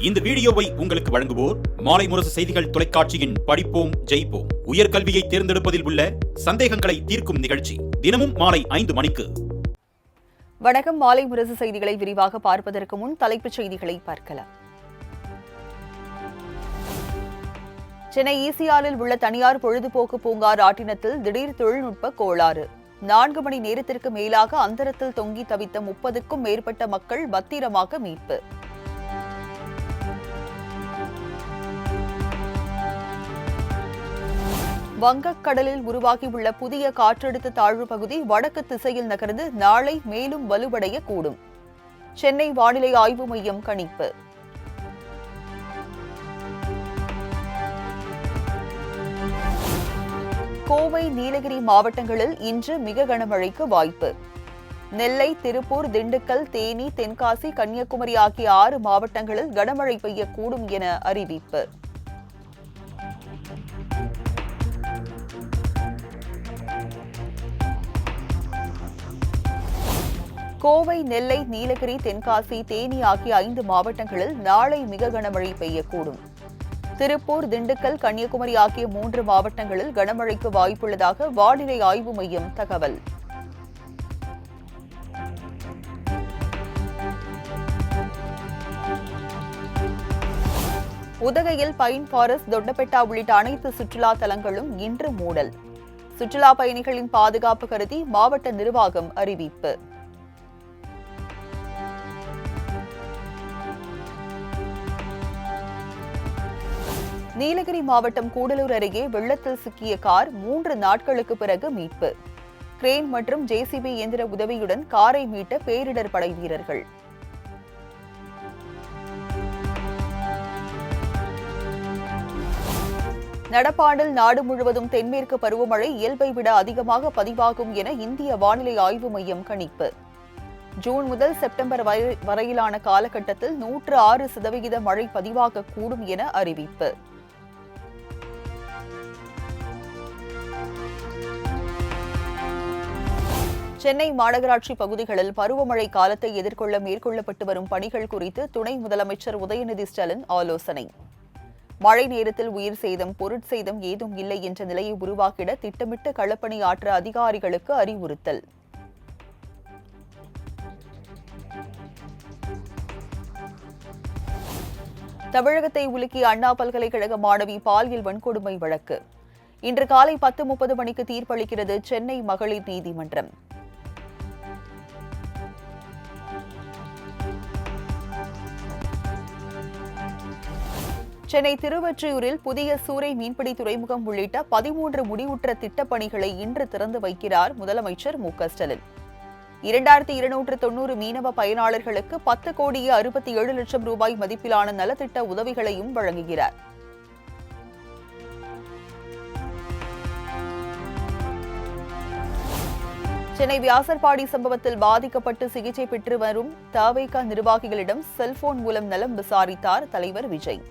இந்த வீடியோவை உங்களுக்கு வழங்குவோர் மாலை முரசு செய்திகள் தொலைக்காட்சியின் படிப்போம் ஜெயிப்போம் உயர்கல்வியை தேர்ந்தெடுப்பதில் உள்ள சந்தேகங்களை தீர்க்கும் நிகழ்ச்சி தினமும் மாலை 5 மணிக்கு. வணக்கம். மாலை முரசு செய்திகளை விரிவாக பார்ப்பதற்கு முன் தலைப்புச் செய்திகளை பார்க்கலாம். சென்னை ஈசிஆரில் உள்ள தனியார் பொழுதுபோக்கு பூங்கா ராட்டினத்தில் திடீர் தொழில்நுட்ப கோளாறு. 4 மணி நேரத்திற்கு மேலாக அந்தரத்தில் தொங்கி தவித்த 30க்கும் மேற்பட்ட மக்கள் பத்திரமாக மீட்பு. வங்கக்கடலில் உருவாகியுள்ள புதிய காற்றழுத்த தாழ்வு பகுதி வடக்கு திசையில் நகர்ந்து நாளை மேலும் வலுவடையக்கூடும். சென்னை வானிலை ஆய்வு மையம் கணிப்பு. கோவை, நீலகிரி மாவட்டங்களில் இன்று மிக கனமழைக்கு வாய்ப்பு. நெல்லை, திருப்பூர், திண்டுக்கல், தேனி, தென்காசி, கன்னியாகுமரி ஆகிய 6 மாவட்டங்களில் கனமழை பெய்யக்கூடும் என அறிவிப்பு. கோவை, நெல்லை, நீலகிரி, தென்காசி, தேனி ஆகிய 5 மாவட்டங்களில் நாளை மிக கனமழை பெய்யக்கூடும். திருப்பூர், திண்டுக்கல், கன்னியாகுமரி ஆகிய 3 மாவட்டங்களில் கனமழைக்கு வாய்ப்புள்ளதாக வானிலை ஆய்வு மையம் தகவல். உதகையில் பைன் ஃபாரஸ்ட், தொட்டபெட்டா உள்ளிட்ட அனைத்து சுற்றுலா தலங்களும் இன்று மூடல். சுற்றுலா பயணிகளின் பாதுகாப்பு கருதி மாவட்ட நிர்வாகம் அறிவிப்பு. நீலகிரி மாவட்டம் கூடலூர் அருகே வெள்ளத்தில் சிக்கிய கார் 3 நாட்களுக்கு பிறகு மீட்பு. கிரேன் மற்றும் ஜேசிபி இயந்திர உதவியுடன் காரை மீட்ட பேரிடர் படை வீரர்கள். நடப்பாண்டில் நாடு முழுவதும் தென்மேற்கு பருவமழை இயல்பை விட அதிகமாக பதிவாகும் என இந்திய வானிலை ஆய்வு மையம் கணிப்பு. ஜூன் முதல் செப்டம்பர் வரையிலான காலகட்டத்தில் 106% மழை பதிவாகக்கூடும் என அறிவிப்பு. சென்னை மாநகராட்சி பகுதிகளில் பருவமழை காலத்தை எதிர்கொள்ள மேற்கொள்ளப்பட்டு வரும் பணிகள் குறித்து துணை முதலமைச்சர் உதயநிதி ஸ்டாலின் ஆலோசனை. மழை நேரத்தில் உயிர் சேதம், பொருட்சேதம் ஏதும் இல்லை என்ற நிலையை உருவாக்கிட திட்டமிட்டு களப்பணி ஆற்ற அதிகாரிகளுக்கு அறிவுறுத்தல். தமிழகத்தை உலுக்கிய அண்ணா பல்கலைக்கழக மாணவி பாலியல் வன்கொடுமை வழக்கு இன்று காலை 10:30 மணிக்கு தீர்ப்பளிக்கிறது சென்னை மகளிர் நீதிமன்றம். சென்னை திருவொற்றியூரில் புதிய சூறை மீன்பிடி துறைமுகம் உள்ளிட்ட 13 முடிவுற்ற திட்டப்பணிகளை இன்று திறந்து வைக்கிறார் முதலமைச்சர் மு.க.ஸ்டாலின். 2290 மீனவ பயனாளர்களுக்கு 10,67,00,000 ரூபாய் மதிப்பிலான நலத்திட்ட உதவிகளையும் வழங்குகிறார். சென்னை வியாசர்பாடி சம்பவத்தில் பாதிக்கப்பட்டு சிகிச்சை பெற்று வரும் தவேகா நிர்வாகிகளிடம் செல்போன் மூலம் நலம் விசாரித்தார் தலைவர் விஜய்.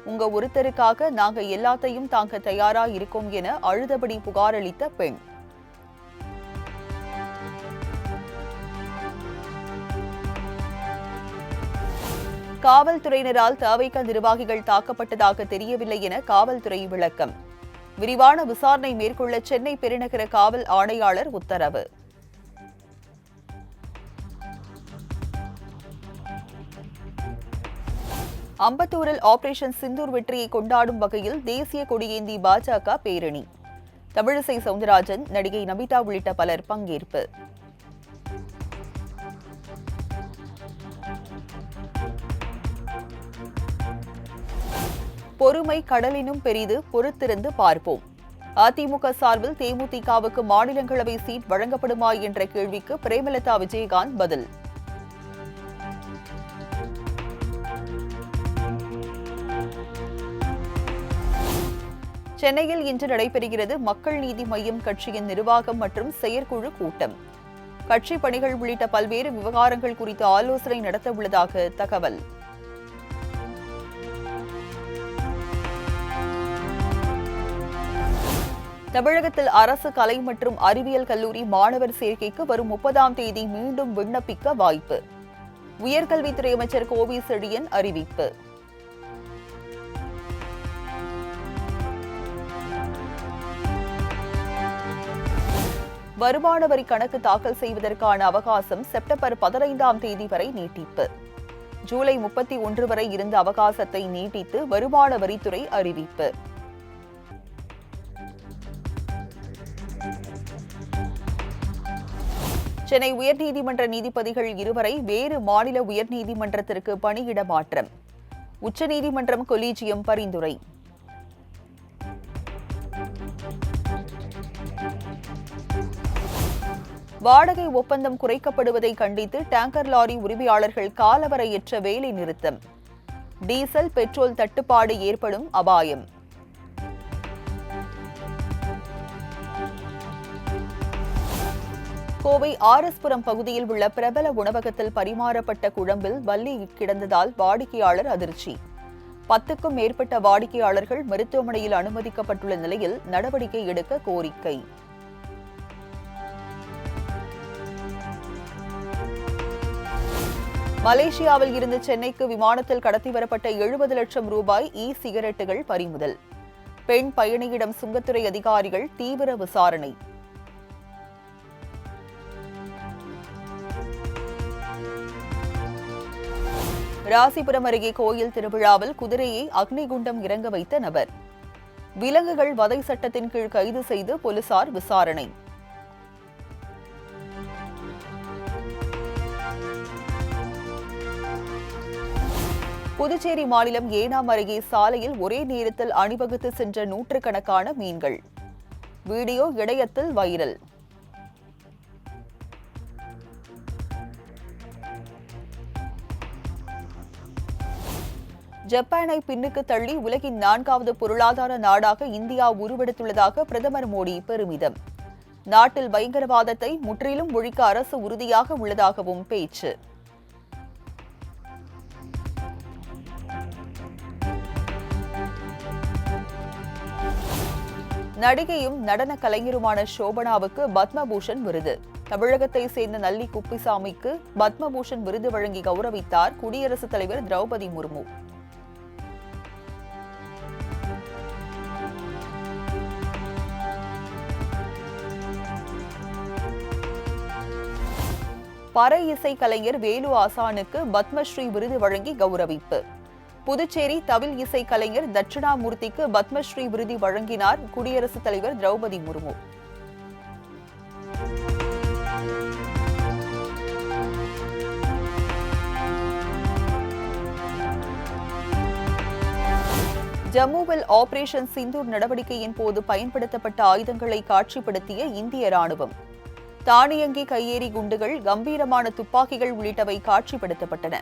உங்க ஒருத்தருக்காக நாங்க எல்லாத்தையும் தாங்க தயாரா இருக்கோம் என அழுதபடி புகார் அளித்த பெண். காவல்துறையினரால் தவேகா நிர்வாகிகள் தாக்கப்பட்டதாக தெரியவில்லை என காவல்துறை விளக்கம். விரிவான விசாரணை மேற்கொள்ள சென்னை பெருநகர காவல் ஆணையாளர் உத்தரவு. அம்பத்தூரில் ஆபரேஷன் சிந்தூர் வெற்றியை கொண்டாடும் வகையில் தேசிய கொடியேந்தி பாஜக பேரணி. தமிழிசை சவுந்தரராஜன், நடிகை நமிதா உள்ளிட்ட பலர் பங்கேற்பு. பொறுமை கடலினும் பெரிது, பொறுத்திருந்து பார்ப்போம். அதிமுக சார்பில் தேமுதிகவுக்கு மாநிலங்களவை சீட் வழங்கப்படுமா என்ற கேள்விக்கு பிரேமலதா விஜயகாந்த் பதில். சென்னையில் இன்று நடைபெறுகிறது மக்கள் நீதி மய்யம் கட்சியின் நிர்வாகம் மற்றும் செயற்குழு கூட்டம். கட்சி பணிகள் உள்ளிட்ட பல்வேறு விவகாரங்கள் குறித்து ஆலோசனை நடத்த உள்ளதாக தகவல். தமிழகத்தில் அரசு கலை மற்றும் அறிவியல் கல்லூரி மாணவர் சேர்க்கைக்கு வரும் 30ஆம் தேதி மீண்டும் விண்ணப்பிக்க வாய்ப்பு. உயர்கல்வித்துறை அமைச்சர் கோவி செழியன் அறிவிப்பு. வருமான வரி கணக்கு தாக்கல் செய்வதற்கான அவகாசம் செப்டம்பர் 15ஆம் தேதி வரை நீட்டிப்பு. ஜூலை 31 வரை இருந்த அவகாசத்தை நீட்டித்து வருமான வரித்துறை அறிவிப்பு. சென்னை உயர்நீதிமன்ற நீதிபதிகள் 2 வேறு மாநில உயர்நீதிமன்றத்திற்கு பணியிட மாற்றம். உச்சநீதிமன்றம் கொலீஜியம் பரிந்துரை. வாடகை ஒப்பந்தம் குறைக்கப்படுவதை கண்டித்து டேங்கர் லாரி உரிமையாளர்கள் காலவரையற்ற வேலை நிறுத்தம். டீசல் பெட்ரோல் தட்டுப்பாடு ஏற்படும் அபாயம். கோவை ஆர்எஸ்புரம் பகுதியில் உள்ள பிரபல உணவகத்தில் பரிமாறப்பட்ட குழம்பில் வள்ளி கிடந்ததால் வாடிக்கையாளர் அதிர்ச்சி. 10க்கும் மேற்பட்ட வாடிக்கையாளர்கள் மருத்துவமனையில் அனுமதிக்கப்பட்டுள்ள நிலையில் நடவடிக்கை எடுக்க கோரிக்கை. மலேசியாவில் இருந்து சென்னைக்கு விமானத்தில் கடத்தி வரப்பட்ட 70 லட்சம் ரூபாய் சிகரெட்டுகள் பறிமுதல். பெண் பயணியிடம் சுங்கத்துறை அதிகாரிகள் தீவிர விசாரணை. ராசிபுரம் அருகே கோயில் திருவிழாவில் குதிரையை அக்னிகுண்டம் இறங்க வைத்த நபர். விலங்குகள் வதை சட்டத்தின் கீழ் கைது செய்து போலீசார் விசாரணை. புதுச்சேரி மாநிலம் ஏனாம் அருகே சாலையில் ஒரே நேரத்தில் அணிவகுத்து சென்ற நூற்றுக்கணக்கான மீன்கள். வீடியோ இணையத்தில் வைரல். ஜப்பானை பின்னுக்கு தள்ளி உலகின் 4வது பொருளாதார நாடாக இந்தியா உருவெடுத்துள்ளதாக பிரதமர் மோடி பெருமிதம். நாட்டில் பயங்கரவாதத்தை முற்றிலும் ஒழிக்க அரசு உறுதியாக உள்ளதாகவும் பேச்சு. நடிகையும் நடன கலைஞருமான சோபனாவுக்கு பத்மபூஷன் விருது. தமிழகத்தை சேர்ந்த நல்லி குப்பிசாமிக்கு பத்மபூஷன் விருது வழங்கி கௌரவித்தார் குடியரசுத் தலைவர் திரௌபதி முர்மு. பறை இசை கலைஞர் வேலு ஆசானுக்கு பத்மஸ்ரீ விருது வழங்கி கௌரவிப்பு. புதுச்சேரி தவில் இசை கலைஞர் தட்சிணாமூர்த்திக்கு பத்மஸ்ரீ விருது வழங்கினார் குடியரசுத் தலைவர் திரௌபதி முர்மு. ஜம்முவில் ஆபரேஷன் சிந்தூர் நடவடிக்கையின் போது பயன்படுத்தப்பட்ட ஆயுதங்களை காட்சிப்படுத்திய இந்திய ராணுவம். தானியங்கி கையெறி குண்டுகள், கம்பீரமான துப்பாக்கிகள் உள்ளிட்டவை காட்சிப்படுத்தப்பட்டன.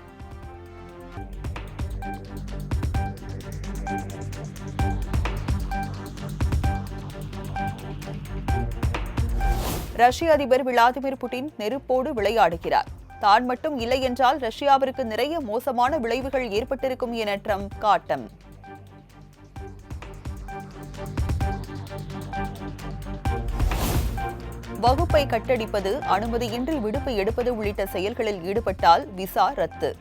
ரஷ்ய அதிபர் விளாடிமிர் புட்டின் நெருப்போடு விளையாடுகிறார். தான் மட்டும் இல்லை என்றால் ரஷ்யாவிற்கு நிறைய மோசமான விளைவுகள் ஏற்பட்டிருக்கும் என ட்ரம்ப் காட்டம். வகுப்பை கட்டடிப்பது, அனுமதியின்றி விடுப்பு எடுப்பது உள்ளிட்ட செயல்களில் ஈடுபட்டால் விசா ரத்து.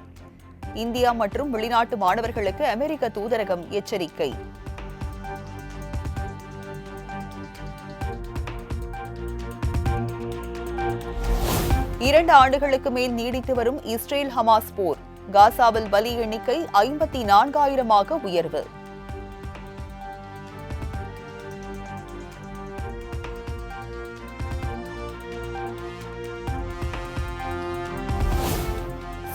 இந்தியா மற்றும் வெளிநாட்டு மாணவர்களுக்கு அமெரிக்க தூதரகம் எச்சரிக்கை. இரண்டு ஆண்டுகளுக்கு மேல் நீடித்து வரும் இஸ்ரேல் ஹமாஸ் போர். காசாவில் பலி எண்ணிக்கை 54,000ஆக உயர்வு.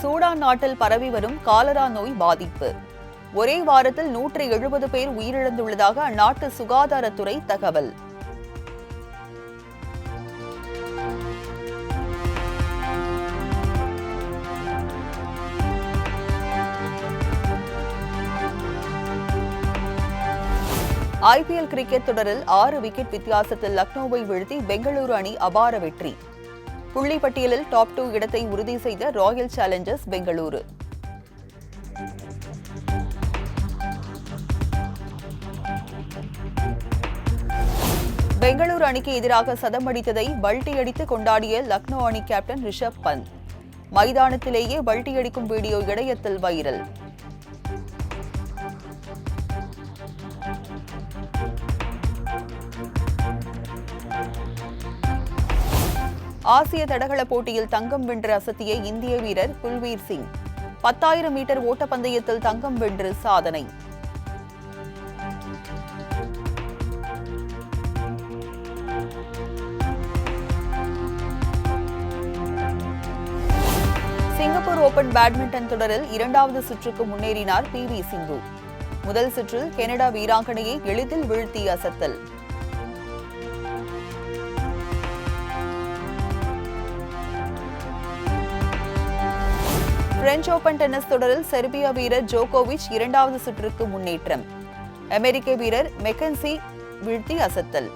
சூடான் நாட்டில் பரவி வரும் காலரா நோய் பாதிப்பு. ஒரே வாரத்தில் 170 பேர் உயிரிழந்துள்ளதாக அந்நாட்டு சுகாதாரத்துறை தகவல். ஐபிஎல் கிரிக்கெட் தொடரில் 6 விக்கெட் வித்தியாசத்தில் லக்னோவை வீழ்த்தி பெங்களூரு அணி அபார வெற்றி. புள்ளி பட்டியலில் டாப் 2 இடத்தை உறுதி செய்த ராயல் சேலஞ்சர்ஸ் பெங்களூரு. பெங்களூரு அணிக்கு எதிராக சதம் அடித்ததை பல்டி அடித்து கொண்டாடிய லக்னோ அணி கேப்டன் ரிஷப் பந்த். மைதானத்திலேயே பல்டியடிக்கும் வீடியோ இணையத்தில் வைரல். ஆசிய தடகள போட்டியில் தங்கம் வென்று அசத்திய இந்திய வீரர் குல்வீர் சிங் 10,000 மீட்டர் ஓட்டப்பந்தயத்தில் தங்கம் வென்று சாதனை. சிங்கப்பூர் ஓபன் பேட்மிண்டன் தொடரில் 2வது சுற்றுக்கு முன்னேறினார் PV சிந்து. முதல் சுற்றில் கனடா வீராங்கனையை எளிதில் வீழ்த்தி அசத்தல். பிரெஞ்சு ஓபன் டென்னிஸ் தொடரில் செர்பியா வீரர் ஜோகோவிச் 2வது சுற்றுக்கு முன்னேற்றம். அமெரிக்க வீரர் மெக்கன்சி வீழ்த்தி அசத்தல்.